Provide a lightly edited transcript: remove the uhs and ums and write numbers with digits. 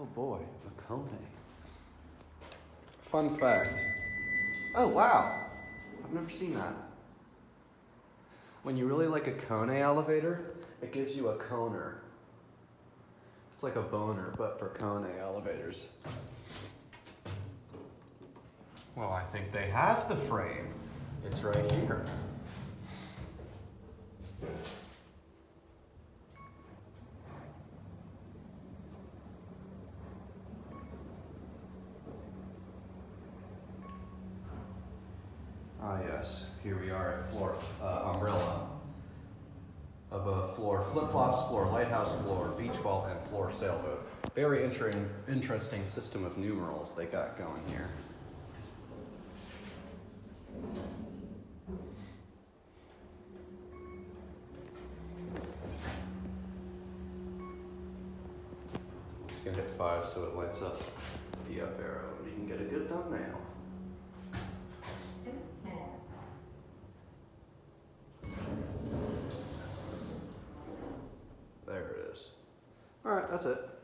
Oh boy, a Kone. Fun fact. Oh wow, I've never seen that. When you really like a Kone elevator, it gives you a coner. It's like a boner, but for Kone elevators. Well, I think they have the frame. It's right here. Ah yes, here we are at floor umbrella. Above floor flip-flops, floor lighthouse, floor beach ball, and floor sailboat. Very interesting system of numerals they got going here. Just gonna hit 5 so it lights up the up arrow and you can get a good thumbnail. There it is. All right, that's it.